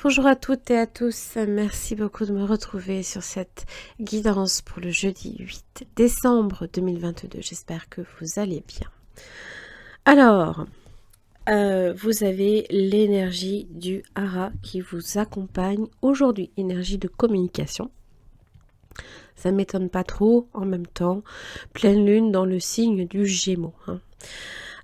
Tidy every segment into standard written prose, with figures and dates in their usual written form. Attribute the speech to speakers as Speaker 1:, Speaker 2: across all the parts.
Speaker 1: Bonjour à toutes et à tous, merci beaucoup de me retrouver sur cette guidance pour le jeudi 8 décembre 2022. J'espère que vous allez bien. Alors, vous avez l'énergie du hara qui vous accompagne aujourd'hui, énergie de communication. Ça ne m'étonne pas trop, en même temps, pleine lune dans le signe du Gémeaux.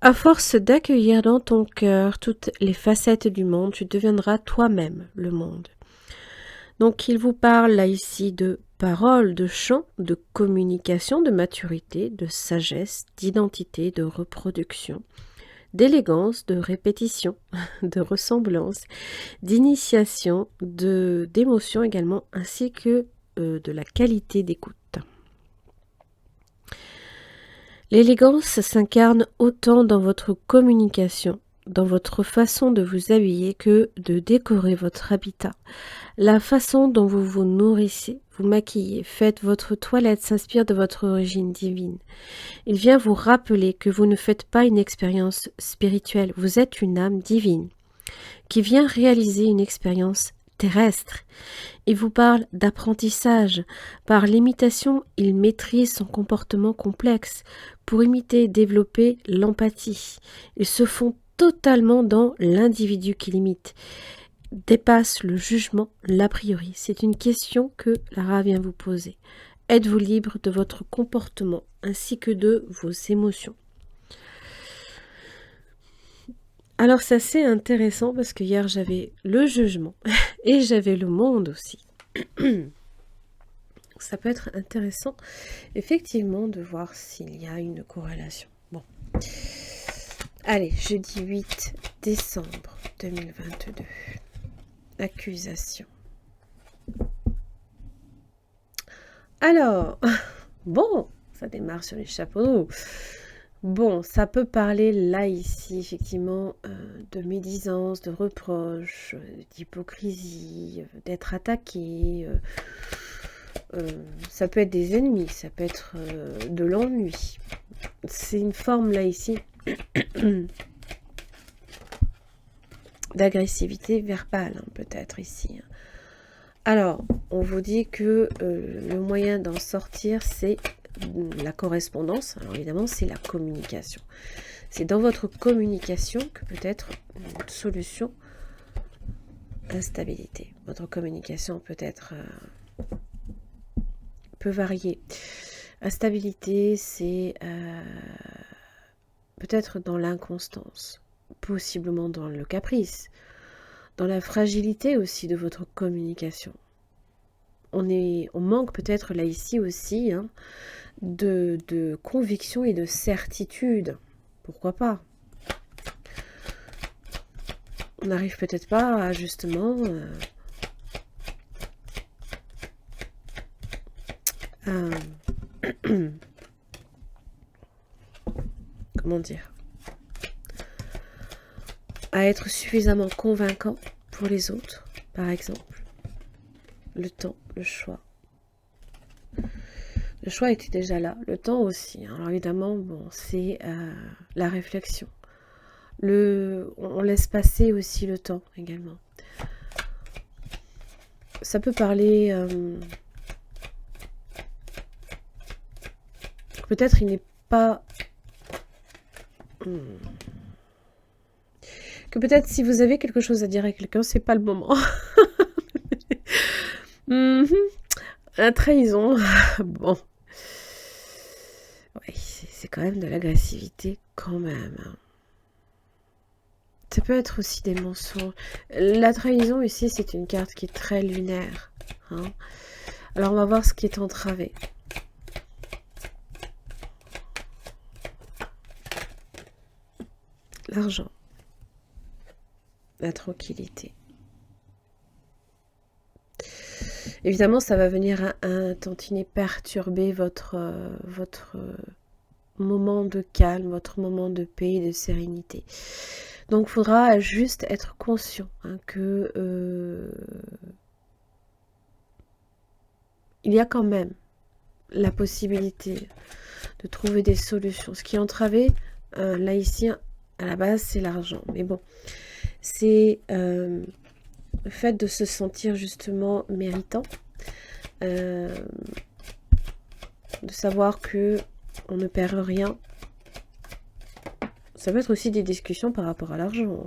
Speaker 1: À force d'accueillir dans ton cœur toutes les facettes du monde, tu deviendras toi-même le monde. Donc il vous parle là ici de paroles, de chants, de communication, de maturité, de sagesse, d'identité, de reproduction, d'élégance, de répétition, de ressemblance, d'initiation, d'émotion également, ainsi que de la qualité d'écoute. L'élégance s'incarne autant dans votre communication, dans votre façon de vous habiller que de décorer votre habitat. La façon dont vous vous nourrissez, vous maquillez, faites votre toilette s'inspire de votre origine divine. Il vient vous rappeler que vous ne faites pas une expérience spirituelle, vous êtes une âme divine qui vient réaliser une expérience terrestre. Il vous parle d'apprentissage. Par l'imitation, il maîtrise son comportement complexe. Pour imiter et développer l'empathie, ils se font totalement dans l'individu qui limite, dépasse le jugement, l'a priori. C'est une question que Lara vient vous poser. Êtes-vous libre de votre comportement ainsi que de vos émotions? Alors c'est assez intéressant parce que hier j'avais le jugement et j'avais le monde aussi. Ça peut être intéressant effectivement de voir s'il y a une corrélation. Bon. Allez, jeudi 8 décembre 2022. Accusation. Alors, bon, ça démarre sur les chapeaux de roue. Bon, ça peut parler là, ici, effectivement, de médisance, de reproches, d'hypocrisie, d'être attaqué. Ça peut être des ennemis, ça peut être de l'ennui. C'est une forme là, ici, d'agressivité verbale, hein, peut-être ici. Alors, on vous dit que le moyen d'en sortir, c'est la correspondance. Alors évidemment, c'est la communication. C'est dans votre communication que peut être une solution instabilité. Votre communication peut varier. Instabilité, c'est peut-être dans l'inconstance, possiblement dans le caprice, dans la fragilité aussi de votre communication. On manque peut-être là ici aussi hein, de conviction et de certitude. Pourquoi pas? On n'arrive peut-être pas à justement comment dire, à être suffisamment convaincant pour les autres, par exemple. Le temps, le choix. Le choix était déjà là, le temps aussi. Alors évidemment, bon, c'est la réflexion. On laisse passer aussi le temps également. Ça peut parler... peut-être il n'est pas... que peut-être si vous avez quelque chose à dire à quelqu'un, c'est pas le moment. La trahison, bon. Oui, c'est quand même de l'agressivité quand même. Ça peut être aussi des mensonges. La trahison ici, c'est une carte qui est très lunaire. Hein. Alors on va voir ce qui est entravé. L'argent. La tranquillité. Évidemment, ça va venir un tantinet perturber votre moment de calme, votre moment de paix et de sérénité. Donc, il faudra juste être conscient hein, que il y a quand même la possibilité de trouver des solutions. Ce qui est entravé, là ici, à la base, c'est l'argent. Mais bon, c'est le fait de se sentir justement méritant, de savoir que on ne perd rien. Ça peut être aussi des discussions par rapport à l'argent.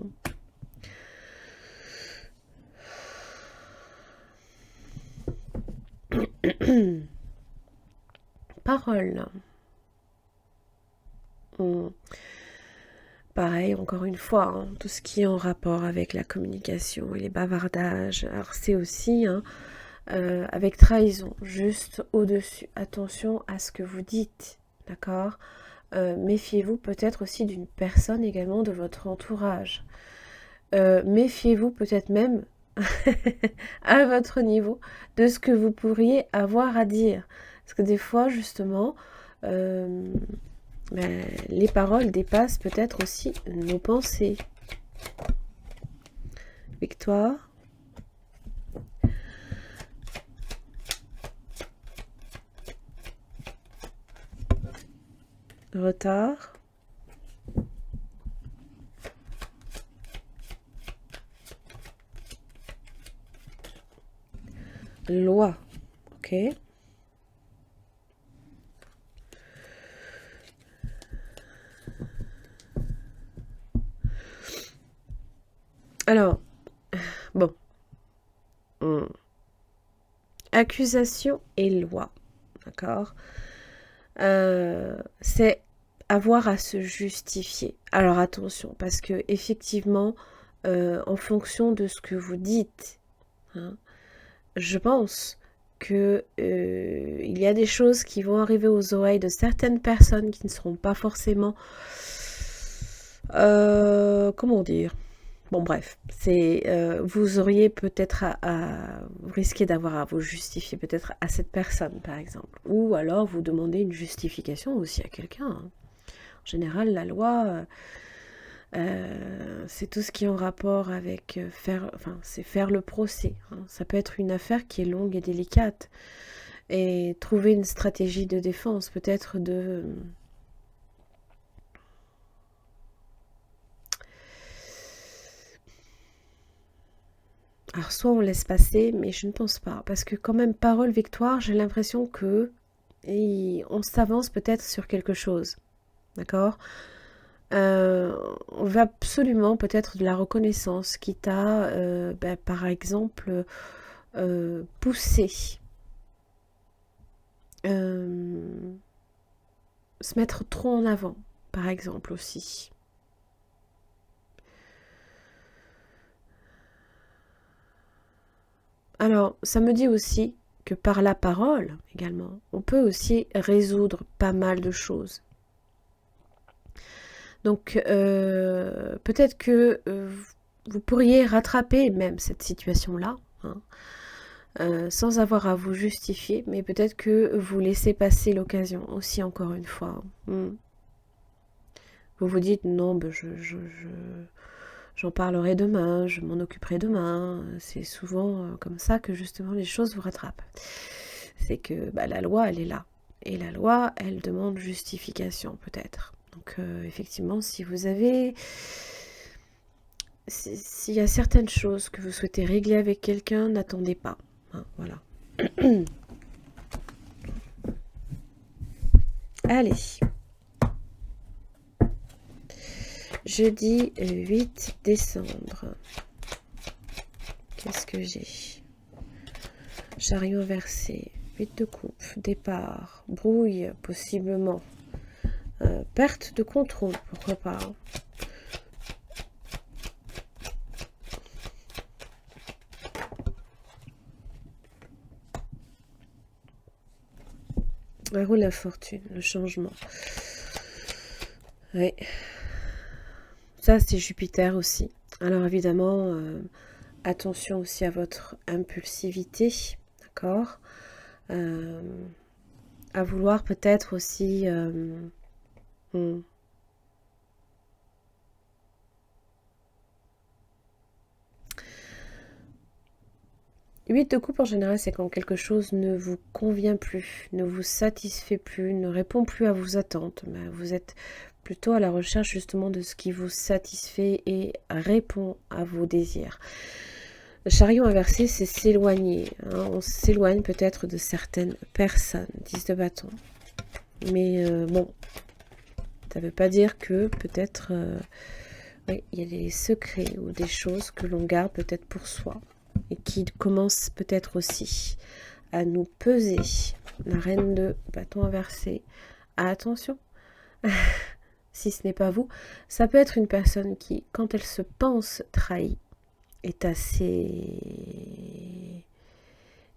Speaker 1: Parole. Pareil, encore une fois, hein, tout ce qui est en rapport avec la communication et les bavardages. Alors c'est aussi avec trahison, juste au-dessus. Attention à ce que vous dites, d'accord? Méfiez-vous peut-être aussi d'une personne également de votre entourage. Méfiez-vous peut-être même à votre niveau de ce que vous pourriez avoir à dire. Parce que des fois, justement, les paroles dépassent peut-être aussi nos pensées. Victoire. Retard. Loi. Ok. Alors, bon. Accusation et loi. D'accord? C'est avoir à se justifier. Alors attention, parce que effectivement, en fonction de ce que vous dites, hein, je pense que il y a des choses qui vont arriver aux oreilles de certaines personnes qui ne seront pas forcément, comment dire, bon bref, c'est vous auriez peut-être vous risquez d'avoir à vous justifier peut-être à cette personne par exemple, ou alors vous demandez une justification aussi à quelqu'un. Hein. En général, la loi, c'est tout ce qui est en rapport avec c'est faire le procès. Hein. Ça peut être une affaire qui est longue et délicate. Et trouver une stratégie de défense, peut-être de... Alors, soit on laisse passer, mais je ne pense pas. Parce que quand même, parole victoire, j'ai l'impression que on s'avance peut-être sur quelque chose. D'accord? On veut absolument peut-être de la reconnaissance, quitte à, par exemple, pousser, se mettre trop en avant, par exemple aussi. Alors, ça me dit aussi que par la parole, également, on peut aussi résoudre pas mal de choses. Donc, peut-être que vous pourriez rattraper même cette situation-là, hein, sans avoir à vous justifier, mais peut-être que vous laissez passer l'occasion aussi, encore une fois. Vous vous dites, non, ben j'en parlerai demain, je m'en occuperai demain. C'est souvent comme ça que justement les choses vous rattrapent. C'est que la loi, elle est là. Et la loi, elle demande justification peut-être. Donc effectivement, si vous avez... S'il y a certaines choses que vous souhaitez régler avec quelqu'un, n'attendez pas. Hein, voilà. Allez. Jeudi 8 décembre. Qu'est-ce que j'ai? Chariot inversé, 8 de coupe, départ, brouille, possiblement. Perte de contrôle, pourquoi pas. La roue de la fortune, le changement. Oui. Ça, c'est Jupiter aussi. Alors évidemment, attention aussi à votre impulsivité, d'accord? À vouloir peut-être aussi... 8 de coupe en général, c'est quand quelque chose ne vous convient plus, ne vous satisfait plus, ne répond plus à vos attentes. Mais vous êtes plutôt à la recherche justement de ce qui vous satisfait et répond à vos désirs. Le chariot inversé, c'est s'éloigner. Hein. On s'éloigne peut-être de certaines personnes, 10 de bâton. Mais bon, ça ne veut pas dire que peut-être oui, il y a des secrets ou des choses que l'on garde peut-être pour soi et qui commencent peut-être aussi à nous peser. La reine de bâton inversé. Attention, si ce n'est pas vous, ça peut être une personne qui, quand elle se pense trahie, est assez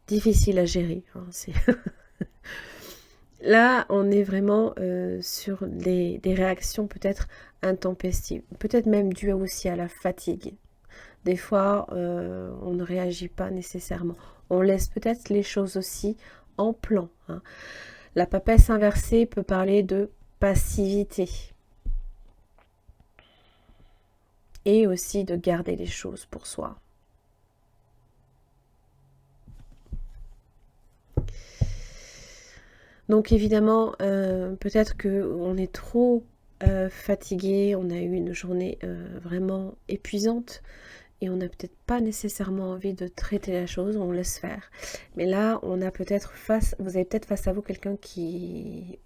Speaker 1: difficile à gérer. Hein, là, on est vraiment sur des réactions peut-être intempestives, peut-être même dues aussi à la fatigue. Des fois, on ne réagit pas nécessairement. On laisse peut-être les choses aussi en plan. Hein. La papesse inversée peut parler de passivité. Et aussi de garder les choses pour soi. Donc évidemment, peut-être qu'on est trop fatigué, on a eu une journée vraiment épuisante et on n'a peut-être pas nécessairement envie de traiter la chose, on laisse faire. Mais là, on a peut-être vous avez peut-être face à vous quelqu'un qui...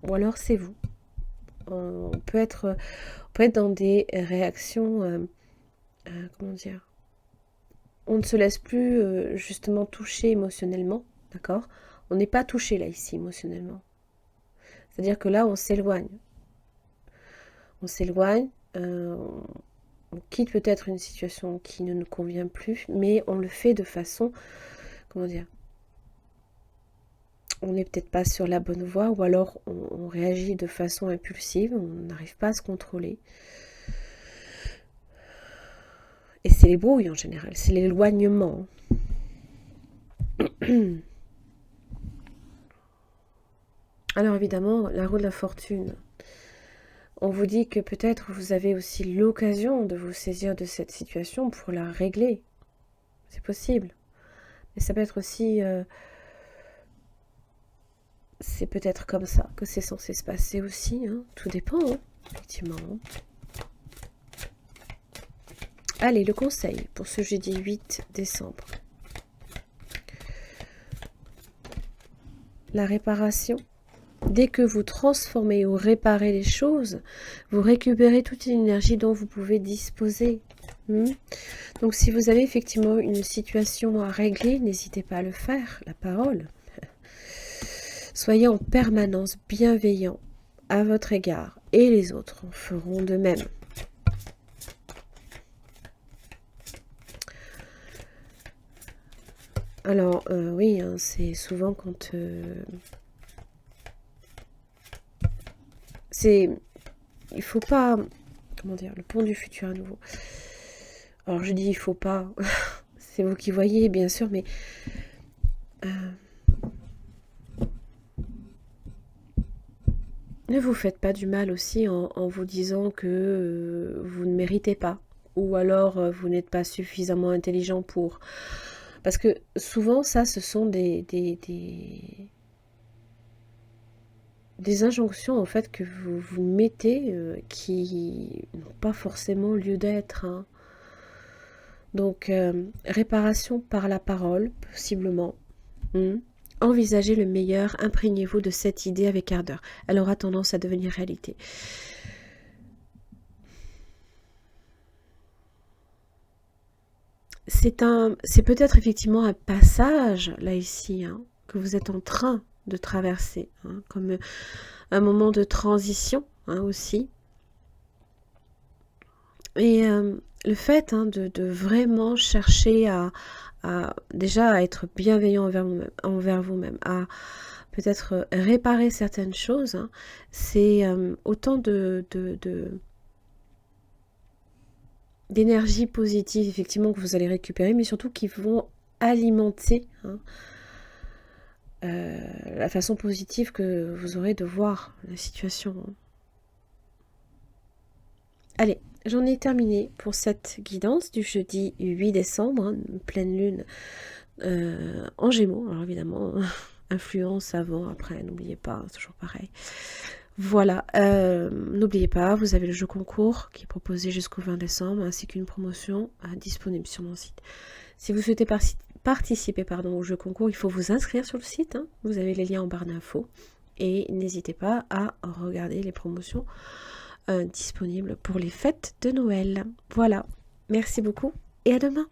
Speaker 1: ou alors c'est vous. On peut être dans des réactions... comment dire, on ne se laisse plus justement toucher émotionnellement, d'accord? On n'est pas touché là ici émotionnellement. C'est-à-dire que là on s'éloigne. On s'éloigne, on quitte peut-être une situation qui ne nous convient plus, mais on le fait de façon, comment dire, on n'est peut-être pas sur la bonne voie, ou alors on réagit de façon impulsive, on n'arrive pas à se contrôler. Et c'est les brouilles en général, c'est l'éloignement. Alors évidemment, la roue de la fortune. On vous dit que peut-être vous avez aussi l'occasion de vous saisir de cette situation pour la régler. C'est possible. Mais ça peut être aussi... c'est peut-être comme ça que c'est censé se passer aussi. Hein. Tout dépend, hein, effectivement. Allez, le conseil pour ce jeudi 8 décembre. La réparation. Dès que vous transformez ou réparez les choses, vous récupérez toute l'énergie dont vous pouvez disposer. Donc si vous avez effectivement une situation à régler, n'hésitez pas à le faire, la parole. Soyez en permanence bienveillant à votre égard et les autres en feront de même. Alors oui, hein, c'est souvent quand... il faut pas, comment dire, le pont du futur à nouveau. Alors je dis il faut pas, c'est vous qui voyez bien sûr, mais ne vous faites pas du mal aussi en vous disant que vous ne méritez pas, ou alors vous n'êtes pas suffisamment intelligent pour, parce que souvent ça ce sont des injonctions en fait que vous vous mettez qui n'ont pas forcément lieu d'être. Hein. Donc, réparation par la parole, possiblement. Envisagez le meilleur, imprégnez-vous de cette idée avec ardeur. Elle aura tendance à devenir réalité. C'est peut-être effectivement un passage, là, ici, hein, que vous êtes en train de traverser, hein, comme un moment de transition, hein, aussi. Et le fait de vraiment chercher déjà à être bienveillant envers vous-même, à peut-être réparer certaines choses, hein, c'est autant d'énergie positive effectivement que vous allez récupérer, mais surtout qui vont alimenter la façon positive que vous aurez de voir la situation. Hein. Allez, j'en ai terminé pour cette guidance du jeudi 8 décembre, hein, pleine lune en Gémeaux. Alors évidemment, influence avant, après, n'oubliez pas, c'est toujours pareil. Voilà, n'oubliez pas, vous avez le jeu concours qui est proposé jusqu'au 20 décembre, ainsi qu'une promotion disponible sur mon site. Si vous souhaitez participer au jeu concours, il faut vous inscrire sur le site, hein. Vous avez les liens en barre d'infos. Et n'hésitez pas à regarder les promotions disponibles pour les fêtes de Noël. Voilà, merci beaucoup et à demain.